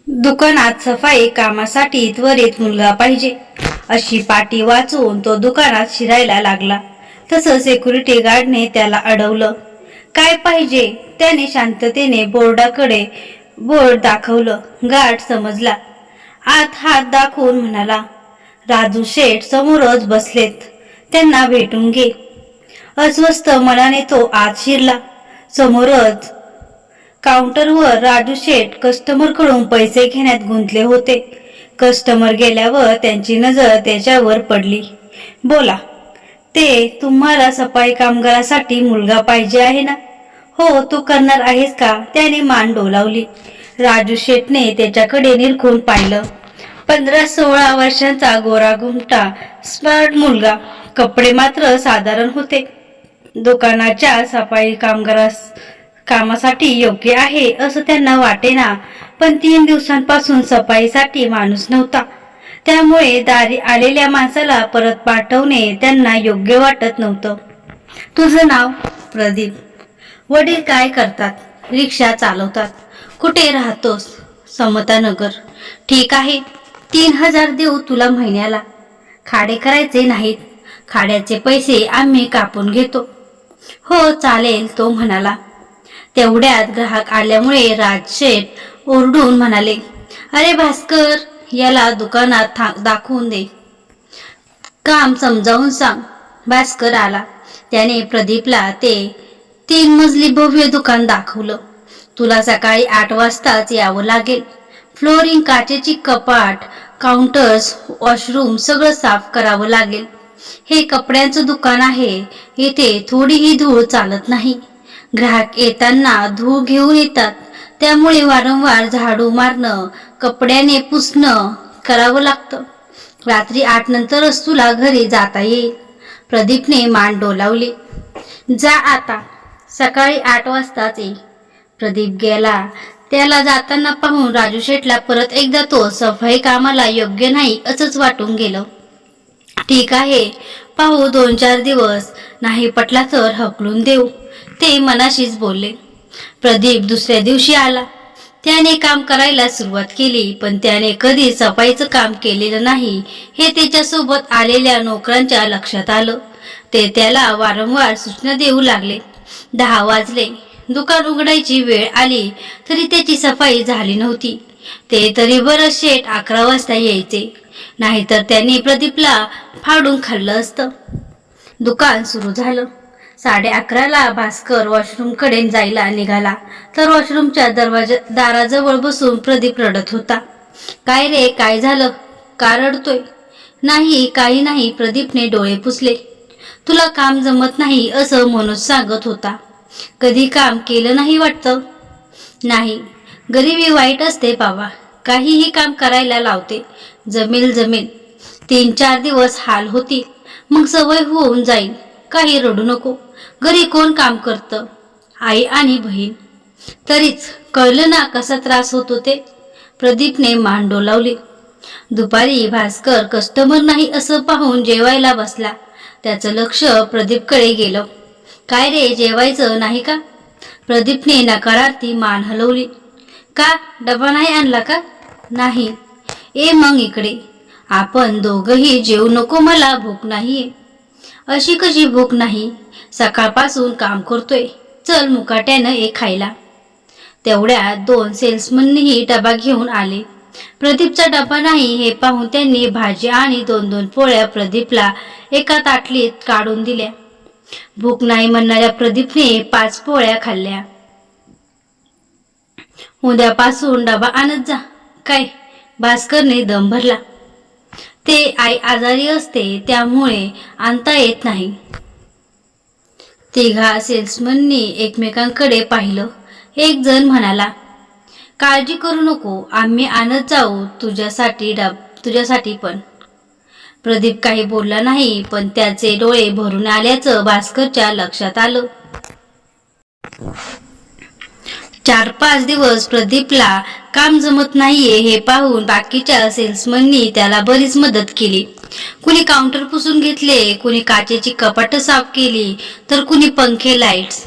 दुकानात सफाई कामासाठी त्वरित मुलगा पाहिजे अशी पाटी वाचून तो दुकानात शिरायला लागला. तसं सिक्युरिटी गार्डने त्याला अडवलं. काय पाहिजे त्याने शांततेने बोर्डाकडे बोर्ड दाखवलं. गार्ड समजला. आत हात दाखवून म्हणाला, राजू शेठ समोरच बसलेत, त्यांना भेटून घे. अस्वस्थ मनाने तो आत शिरला. समोरच काउंटरवर राजू शेठ कस्टमरकडून पैसे घेण्यात गुंतले होते. कस्टमर गेल्यावर त्यांची नजर त्याच्यावर पडली. बोला, ते तुम्हाला सफाई कामगारासाठी मुलगा पाहिजे आहे ना? हो, तू करणार आहेस का? त्याने मान डोलावली. राजू शेठने त्याच्याकडे निरखून पाहिलं. 15-16 वर्षांचा गोरा घुमटा स्मार्ट मुलगा. कपडे मात्र साधारण होते. दुकानाच्या सफाई कामासाठी योग्य आहे असं त्यांना वाटेना. पण 3 दिवसांपासून सफाईसाठी माणूस नव्हता. त्यामुळे दारी आलेल्या माणसाला परत पाठवणे त्यांना योग्य वाटत नव्हतं. तुझं नाव? प्रदीप. वडील काय करतात? रिक्षा चालवतात. कुठे राहतोस? समतानगर. ठीक आहे, 3000 देऊ तुला महिन्याला. खाडे करायचे नाहीत. खाड्याचे पैसे आम्ही कापून घेतो. हो चालेल, तो म्हणाला. तेवढ्यात ग्राहक आल्यामुळे राजशेठ ओरडून म्हणाले, अरे भास्कर, याला दुकानात दाखवून दे. काम समजावून सांग. भास्कर आला. त्याने प्रदीपला ते 3 मजली भव्य दुकान दाखवलं. तुला सकाळी 8 वाजताच यावं लागेल. फ्लोरिंग, काचेची कपाट, काउंटर्स, वॉशरूम सगळं साफ करावं लागेल. हे कपड्यांचं दुकान आहे. इथे थोडीही धूळ चालत नाही. ग्राहक येताना धूळ घेऊन येतात. त्यामुळे वारंवार झाडू मारणं, कपड्याने पुसणं करावं लागतं. रात्री 8 नंतरच तुला घरी जाता येईल. प्रदीपने मान डोलावली. जा आता, सकाळी 8 वाजताच ये. प्रदीप गेला. त्याला जाताना पाहून राजू शेठला परत एकदा तो सफाई कामाला योग्य नाही असंच वाटून गेलं. ठीक आहे, पाहू 2-4 दिवस. नाही पटला तर हकलून देऊ, ते मनाशीच बोलले. प्रदीप दुसऱ्या दिवशी आला. त्याने काम करायला सुरुवात केली. पण त्याने कधी सफाईचं काम केलेलं नाही हे त्याच्यासोबत आलेल्या नोकरांच्या लक्षात आलं. ते त्याला वारंवार सूचना देऊ लागले. 10 वाजले. दुकान उघडायची वेळ आली तरी त्याची सफाई झाली नव्हती. ते तरी बरं शेठ 11 वाजता यायचे, नाहीतर त्यांनी प्रदीपला फाडून खाल्लं असतं. दुकान सुरू झालं. 11:30ला भास्कर वॉशरूमकडे जायला निघाला तर वॉशरूमच्या दाराजवळ बसून प्रदीप रडत होता. काय रे, काय झालं? का रडतोय? नाही, काही नाही. प्रदीपने डोळे पुसले. तुला काम जमत नाही असं मनोज सांगत होता. कधी काम केलं नाही वाटतं? नाही, गरिबी वाईट असते बाबा. काहीही काम करायला लावते. जमेल. 3-4 दिवस हाल होतील, मग सवय होऊन जाईल. काही रडू नको. घरी कोण काम करतं? आई आणि बहीण. तरीच कळलं ना कसा त्रास होतो ते. प्रदीपने मान डोलावली. दुपारी भास्कर कस्टमर नाही असं पाहून जेवायला बसला. त्याचं लक्ष प्रदीपकडे गेलं. काय रे, जेवायचं नाही का? प्रदीपने नकारार्थी मान हलवली. का, डबा नाही आणला का? नाही. ए मग इकडे, आपण दोघंही जेवू नको. मला भूक नाहीये. अशी कशी भूक नाही? सकाळपासून काम करतोय. चल मुकाट्यानं एक खायला. तेवढ्यात 2 सेल्समनही डबा घेऊन आले. प्रदीपचा डबा नाही हे पाहून त्यांनी भाजी आणि 2-2 पोळ्या प्रदीपला एका ताटलीत काढून दिल्या. भूक नाही म्हणणाऱ्या प्रदीपने 5 पोळ्या खाल्ल्या. उद्यापासून डबा आणत जा. काय? भास्करने दम भरला. ते आई आजारी असते त्यामुळे आणता येत नाही. तिघा सेल्समननी एकमेकांकडे पाहिलं. एक जण म्हणाला, काळजी करू नको, आम्ही आणत जाऊ तुझ्यासाठी पण. प्रदीप काही बोलला नाही, पण त्याचे डोळे भरून आल्याचं भास्करच्या लक्षात आलं. 4-5 दिवस प्रदीपला काम जमत नाहीये हे पाहून बाकीच्या सेल्समननी त्याला बरीच मदत केली. कुणी काउंटर पुसून घेतले, कुणी काचेची कपाट साफ केली, तर कुणी पंखे, लाईट्स.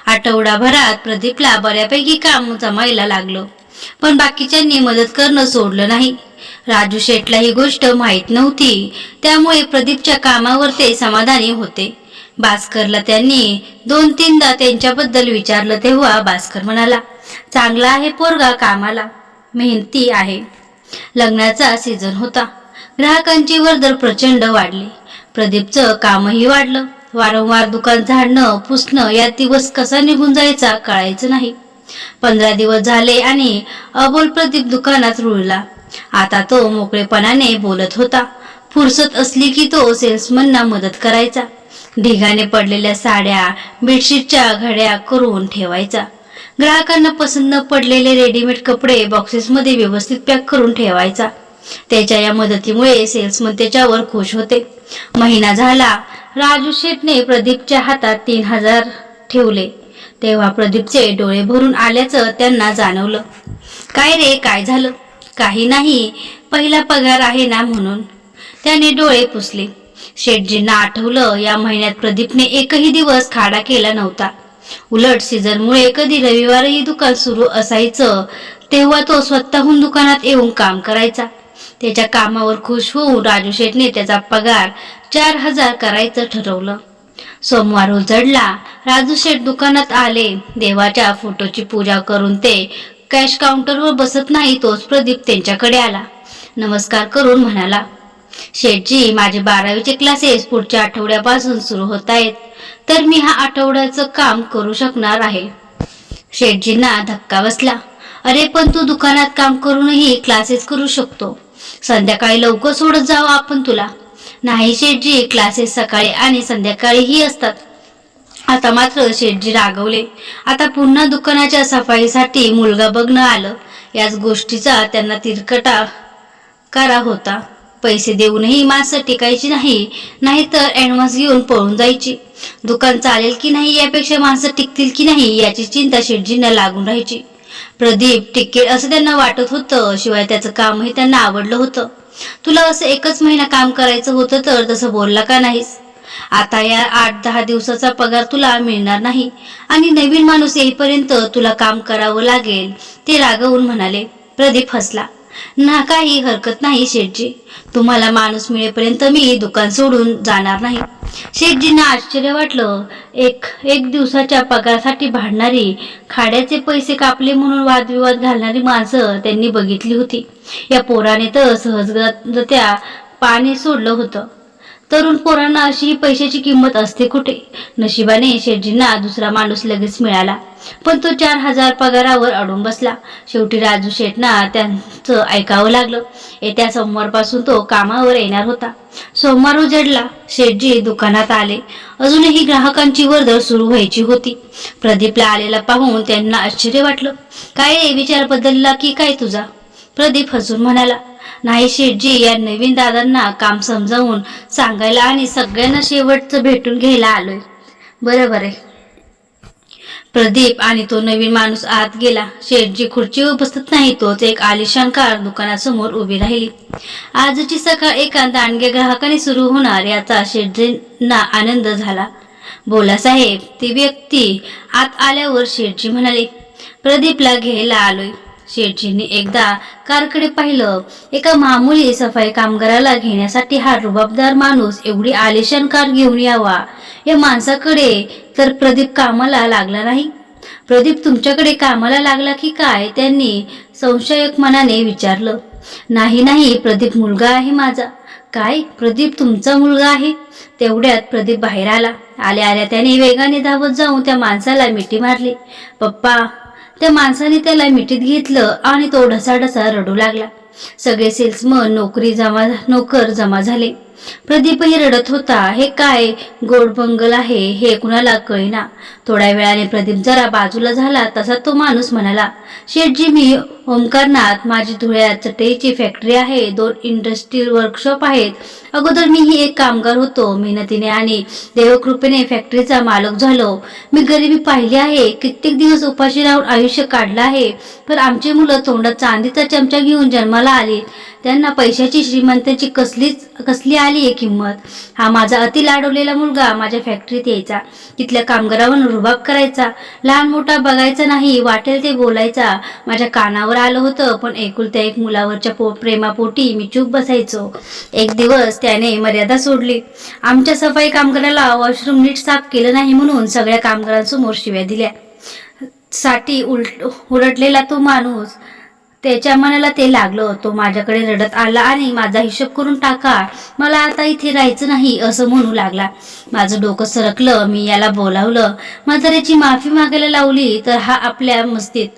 आठवडाभरात प्रदीपला बऱ्यापैकी काम जमायला लागलं. पण बाकीच्यांनी मदत करणं सोडलं नाही. राजू शेठला ही गोष्ट माहीत नव्हती, त्यामुळे प्रदीपच्या कामावर ते समाधानी होते. भास्करला त्यांनी 2-3दा त्यांच्याबद्दल विचारलं तेव्हा भास्कर म्हणाला, चांगला आहे पोरगा कामाला, मेहनती आहे. लग्नाचा सीझन होता. ग्राहकांची वर्दळ प्रचंड वाढली. प्रदीपचं कामही वाढलं. वारंवार दुकान झाडणं पुसणं यात दिवस कसा निघून जायचा कळायचं नाही. 15 दिवस झाले आणि अबोल प्रदीप दुकानात रुळला. आता तो मोकळेपणाने बोलत होता. फुरसत असली की तो सेल्समनना मदत करायचा. ढिगाने पडलेल्या साड्या बेडशीटच्या घड्या करून ठेवायचा. ग्राहकांना पसंत न पडलेले रेडीमेड कपडे बॉक्सेसमध्ये व्यवस्थित पॅक करून ठेवायचा. त्याच्या या मदतीमुळे सेल्समन त्याच्यावर खुश होते. महिना झाला. राजू शेठने प्रदीपच्या हातात 3000 ठेवले तेव्हा प्रदीपचे डोळे भरून आल्याचं त्यांना जाणवलं. काय रे, काय झालं? काही नाही, पहिला पगार आहे ना म्हणून. त्याने डोळे पुसले. शेठजींना आठवलं या महिन्यात प्रदीपने एकही दिवस खाडा केला नव्हता. उलट सीझनमुळे कधी रविवारही दुकान सुरू असायचं तेव्हा तो स्वतःहून दुकानात येऊन काम करायचा. त्याच्या कामावर खुश होऊन राजू शेठने त्याचा पगार 4000 करायचं ठरवलं. सोमवार उजडला. राजू शेठ दुकानात आले. देवाच्या फोटोची पूजा करून ते कॅश काउंटरवर बसत नाही तोच प्रदीप त्यांच्याकडे आला. नमस्कार करून म्हणाला, शेठजी, माझे 12वीचे क्लासेस पुढच्या आठवड्यापासून सुरू होत आहेत, तर मी हा आठवड्याचं काम करू शकणार आहे. शेठजींना धक्का बसला. अरे पण तू दुकानात काम करूनही क्लासेस करू शकतो. संध्याकाळी लवकर सोडत जावं आपण तुला. नाही शेठजी, क्लासेस सकाळी आणि संध्याकाळीही असतात. आता मात्र शेठजी रागवले. आता पुन्हा दुकानाच्या सफाईसाठी मुलगा बघणं आलं. याच गोष्टीचा त्यांना तिरकटा होता. पैसे देऊनही माणसं टिकायची नाही, नाहीतर ऍडव्हान्स घेऊन पळून जायची. दुकान चालेल की नाही यापेक्षा माणसं टिकतील की नाही याची चिंता शेठजींना लागून राहायची. प्रदीप टिकेल असं त्यांना वाटत होतं. शिवाय त्याचं कामही त्यांना आवडलं होतं. तुला असं 1च महिना काम करायचं होतं तर तसं बोलला का नाहीस? आता या 8-10 दिवसाचा पगार तुला मिळणार नाही आणि नवीन माणूस येईपर्यंत तुला काम करावं लागेल, ते रागवून म्हणाले. प्रदीप हसला. ना, काही हरकत नाही शेठजी, तुम्हाला माणूस मिळेपर्यंत मी दुकान सोडून जाणार नाही. शेठजींना आश्चर्य वाटलं. एक दिवसाच्या पगारासाठी भांडणारी, खाड्याचे पैसे कापले म्हणून वादविवाद घालणारी माणसं त्यांनी बघितली होती. या पोराने तर सहजगत्या पाणी सोडलं होतं. तरुण पोरांना अशी पैशाची किंमत असते कुठे? नशिबाने शेठजींना दुसरा माणूस लगेच मिळाला, पण तो 4000 पगारावर अडून बसला. शेवटी राजू शेठना त्यांचं ऐकावं लागलं. येत्या सोमवारपासून तो कामावर येणार होता. सोमवार उजडला. शेठजी दुकानात आले. अजूनही ग्राहकांची वर्दळ सुरू व्हायची होती. प्रदीपला आलेला पाहून त्यांना आश्चर्य वाटलं. काय रे, विचार बदलला की काय तुझा? प्रदीप हसून म्हणाला, नाही शेठजी, या नवीन दादांना काम समजावून सांगायला आणि सगळ्यांना शेवटचं भेटून घ्यायला आलोय. बरोबर आहे. प्रदीप आणि तो नवीन माणूस आत गेला. शेठजी खुर्चीवर बसत नाही तोच एक आलिशान कार दुकानासमोर उभी राहिली. आजची सकाळ एका दांडग्या ग्राहकाने सुरू होणार याचा शेठजींना आनंद झाला. बोला साहेब. ती व्यक्ती आत आल्यावर शेठजी म्हणाले, प्रदीपला घ्यायला आलोय. शेठजींनी एकदा कारकडे पाहिलं. एका मामूली सफाई कामगाराला घेण्यासाठी हा रुबाबदार माणूस एवढी आलिशान कार घेऊन यावा, या माणसाकडे तर प्रदीप कामाला लागला नाही. प्रदीप तुमच्याकडे कामाला लागला की काय? त्यांनी संशयक मनाने विचारलं. नाही, प्रदीप मुलगा आहे माझा. काय, प्रदीप तुमचा मुलगा आहे? तेवढ्यात प्रदीप बाहेर आला. आल्या त्याने वेगाने धावत जाऊन त्या माणसाला मिठी मारली. पप्पा. त्या माणसाने त्याला मिठीत घेतलं आणि तो ढसाढसा रडू लागला. सगळे सेल्समन नोकर जमा झाले. प्रदीपही रडत होता. हे काय गोडबंगल आहे हे कुणाला कळेना. थोड्या वेळाने प्रदीप जरा बाजूला झाला तसा तो माणूस म्हणाला, शेठजी, मी ओंकारनाथ. माझी धुळ्यात चटईची फॅक्टरी आहे. 2 इंडस्ट्रियल वर्कशॉप आहेत. अगोदर मीही एक कामगार होतो. मेहनतीने आणि देवकृपेने फॅक्टरीचा मालक झालो. मी गरिबी पाहिली आहे. कित्येक दिवस उपाशी राहून आयुष्य काढलं आहे. पण आमची मुलं तोंडात चांदीचा चमचा घेऊन जन्माला आली. त्यांना पैशाची, श्रीमंतांची कसली आली आहे किंमत. हा माझा अति लाडवलेला मुलगा माझ्या फॅक्टरीत यायचा. तिथल्या कामगारांवर रुबाब करायचा. लहान मोठा बघायचा नाही. वाटेल ते बोलायचा. माझ्या कानावर मनावर आलं होतं, पण एकुलत्या एक मुलावरच्या प्रेमापोटी मी चूप बसायचो. एक दिवस त्याने मर्यादा सोडली. आमच्या सफाई कामगाराला वॉशरूम नीट साफ केलं नाही म्हणून सगळ्या कामगारांसमोर शिव्या दिल्या. साठी उलटलेला तो माणूस, त्याच्या मनाला ते लागलं. तो माझ्याकडे रडत आला आणि माझा हिशोब करून टाका, मला आता इथे राहायचं नाही असं म्हणू लागला. माझं डोकं सरकलं. मी याला बोलावलं. म्हाताऱ्याची माफी मागायला लावली तर हा आपल्या मस्तीत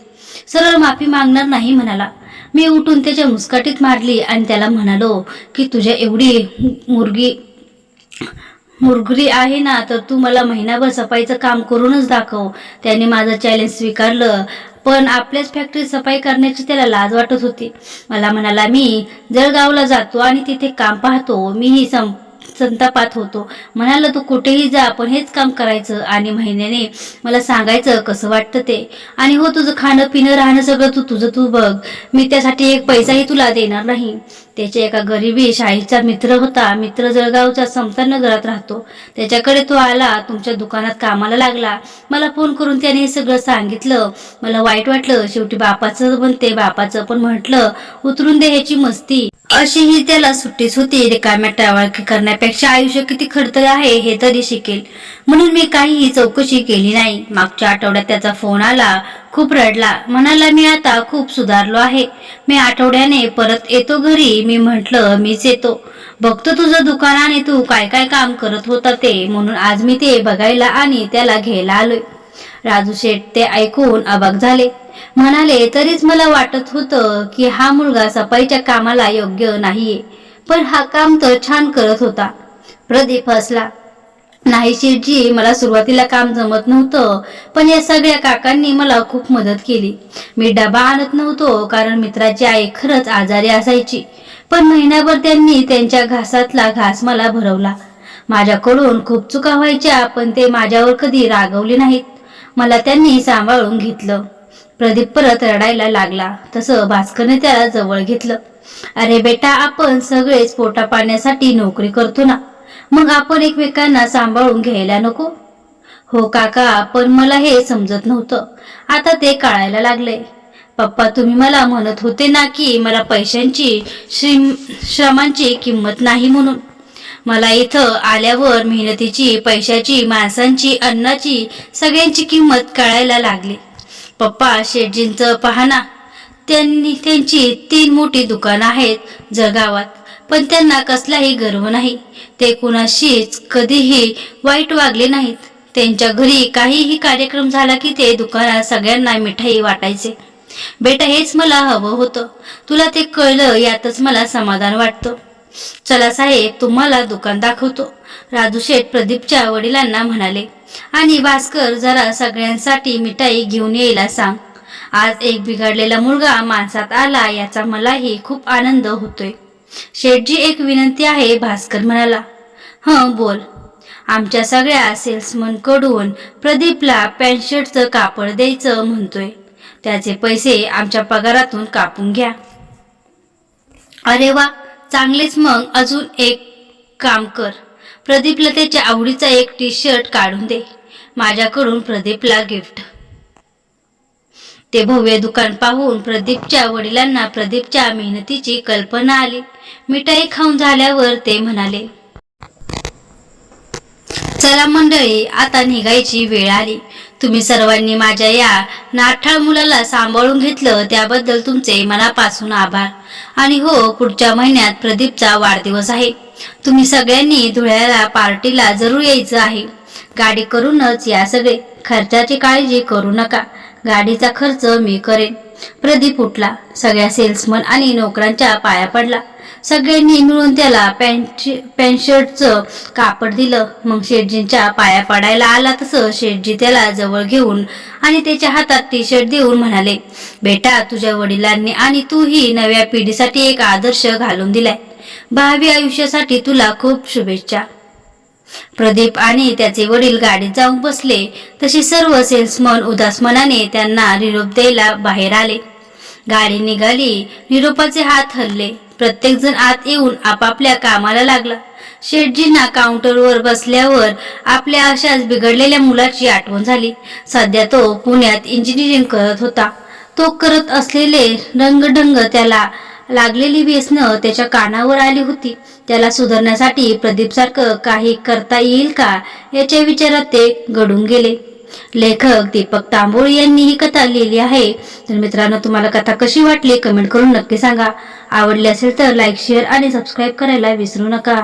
सरळ माफी मागणार नाही म्हणाला. मी उठून त्याच्या मुस्काटीत मारली आणि त्याला म्हणालो की तुझ्या एवढी मुरगरी आहे ना, तर तू मला महिनाभर सफाईचं काम करूनच दाखव. त्याने माझं चॅलेंज स्वीकारलं, पण आपल्याच फॅक्टरीत सफाई करण्याची त्याला लाज वाटत होती. मला म्हणाला, मी जळगावला जातो आणि तिथे काम पाहतो. मीही संतापात होतो. म्हणाला, तू कुठेही जा, पण हेच काम करायचं आणि महिन्याने मला सांगायचं कसं वाटतं ते. आणि हो, तुझं खाणं पिणं राहणं सगळं तुझं तू बघ. मी त्यासाठी एक पैसाही तुला देणार नाही. त्याच्या एका गरीबी शाळेचा मित्र होता. मित्र जळगावचा समतानगरात राहतो. त्याच्याकडे तो आला. तुमच्या दुकानात कामाला लागला. मला फोन करून त्याने हे सगळं सांगितलं. मला वाईट वाटलं. शेवटी बापाचं पण ते बापाचं पण म्हटलं उतरून दे ह्याची मस्ती. अशीही त्याला सुट्टीच होती. रिकाम्या टाळवाळकी करण्यापेक्षा आयुष्य किती खडतर आहे हे तरी शिकेल म्हणून मी काहीही चौकशी केली नाही. मागच्या आठवड्यात त्याचा फोन आला. खूप रडला. म्हणाला, मी आता खूप सुधारलो आहे. मी आठवड्याने परत येतो घरी. मी म्हटलं, मीच येतो. बघतो तुझं दुकान आणि तू काय काय काम करत होता ते, म्हणून आज मी ते बघायला आणि त्याला घ्यायला आलोय. राजू शेठ ते ऐकून अवाक झाले. म्हणाले, तरीच मला वाटत होतं की हा मुलगा सफाईच्या कामाला योग्य नाहीये, पण हा काम तर छान करत होता. प्रदीप हसला. नाही शेठजी, मला सुरुवातीला काम जमत नव्हतं, पण या सगळ्या काकांनी मला खूप मदत केली. मी डबा आणत नव्हतो कारण मित्राची आई खरंच आजारी असायची, पण महिनाभर त्यांनी त्यांच्या घासातला घास मला भरवला. माझ्याकडून खूप चुका व्हायच्या, पण ते माझ्यावर कधी रागवले नाहीत. मला त्यांनी सांभाळून घेतलं. प्रदीप परत रडायला लागला. तसं भास्करने त्याला जवळ घेतलं. अरे बेटा, आपण सगळेच पोटा पाण्यासाठी नोकरी करतो ना, मग आपण एकमेकांना सांभाळून घ्यायला नको? हो काका, पण मला हे समजत नव्हतं. आता ते कळायला लागले. पप्पा, तुम्ही मला म्हणत होते ना की मला पैशांची श्रमांची किंमत नाही म्हणून. मला इथं आल्यावर मेहनतीची, पैशाची, माणसांची, अन्नाची, सगळ्यांची किंमत कळायला लागली. पप्पा, शेठजींचं पहा ना, त्यांची 3 मोठी दुकानं आहेत जळगावात, पण त्यांना कसलाही गर्व नाही. ते कुणाशीच कधीही वाईट वागले नाहीत. त्यांच्या घरी काहीही कार्यक्रम झाला की ते दुकानात सगळ्यांना मिठाई वाटायचे. बेटा, हेच मला हवं होतं. तुला ते कळलं, यातच मला समाधान वाटतं. चला साहेब, तुम्हाला दुकान दाखवतो. राजू शेठ प्रदीपच्या वडिलांना म्हणाले. आणि भास्कर, जरा सगळ्यांसाठी मिठाई घेऊन यायला सांग. आज एक बिघडलेला मुलगा माणसात आला, याचा मलाही खूप आनंद होतोय. शेठजी, एक विनंती आहे, भास्कर म्हणाला. हं, बोल. आमच्या सगळ्या सेल्समन कडून प्रदीपला पॅन्ट शर्टचं कापड द्यायचं म्हणतोय. त्याचे पैसे आमच्या पगारातून कापून घ्या. अरे वा, चांगलेच. मग अजून एक काम कर, प्रदीपला त्याच्या आवडीचा एक टी-शर्ट काढून दे. माझ्याकडून प्रदीपला गिफ्ट. ते भव्य दुकान पाहून प्रदीपच्या वडिलांना प्रदीपच्या मेहनतीची कल्पना आली. मिठाई खाऊन झाल्यावर ते म्हणाले, चला मंडळी, आता निघायची वेळ आली. तुम्ही सर्वांनी माझ्या या नाठाळ मुलाला सांभाळून घेतलं त्याबद्दल तुमचे मनापासून आभार. आणि हो, पुढच्या महिन्यात प्रदीपचा वाढदिवस आहे. तुम्ही सगळ्यांनी धुळ्याला पार्टीला जरूर यायचं आहे. गाडी करूनच या सगळे. खर्चाची काळजी करू नका. गाडीचा खर्च मी करेन. प्रदीप उठला. सगळ्या सेल्समन आणि नोकरांच्या पाया पडला. सगळ्यांनी मिळून त्याला पॅन्ट शर्टचं कापड दिलं. मग शेठजींच्या पाया पडायला आला तसं शेठजी त्याला जवळ घेऊन आणि त्याच्या हातात टी-शर्ट देऊन म्हणाले, बेटा, तुझ्या वडिलांनी आणि तूही नव्या पिढीसाठी एक आदर्श घालून दिलाय. भावी आयुष्यासाठी तुला खूप शुभेच्छा. प्रदीप आणि त्याचे वडील गाडीत जाऊन बसले. तसे सर्व सेल्समन उदास मनाने त्यांना निरोप द्यायला बाहेर आले. गाडी निघाली. निरोपाचे हात हलले. प्रत्येक जण आत येऊन आपापल्या कामाला लागला. शेठजींना काउंटरवर बसल्यावर आपल्या अशाच बिघडलेल्या मुलाची आठवण झाली. सध्या तो पुण्यात इंजिनिअरिंग करत होता. तो करत असलेले रंगढंग, त्याला लागलेली व्यसनं त्याच्या कानावर आली होती. त्याला सुधारण्यासाठी प्रदीपसारखं काही करता येईल का याच्या विचारात ते गढून गेले. लेखक दीपक तांबोळी यांनी ही कथा लिहिली आहे. तर मित्रांनो, तुम्हाला कथा कशी वाटली कमेंट करून नक्की सांगा. आवडली असेल तर लाईक, शेअर आणि सबस्क्राईब करायला विसरू नका.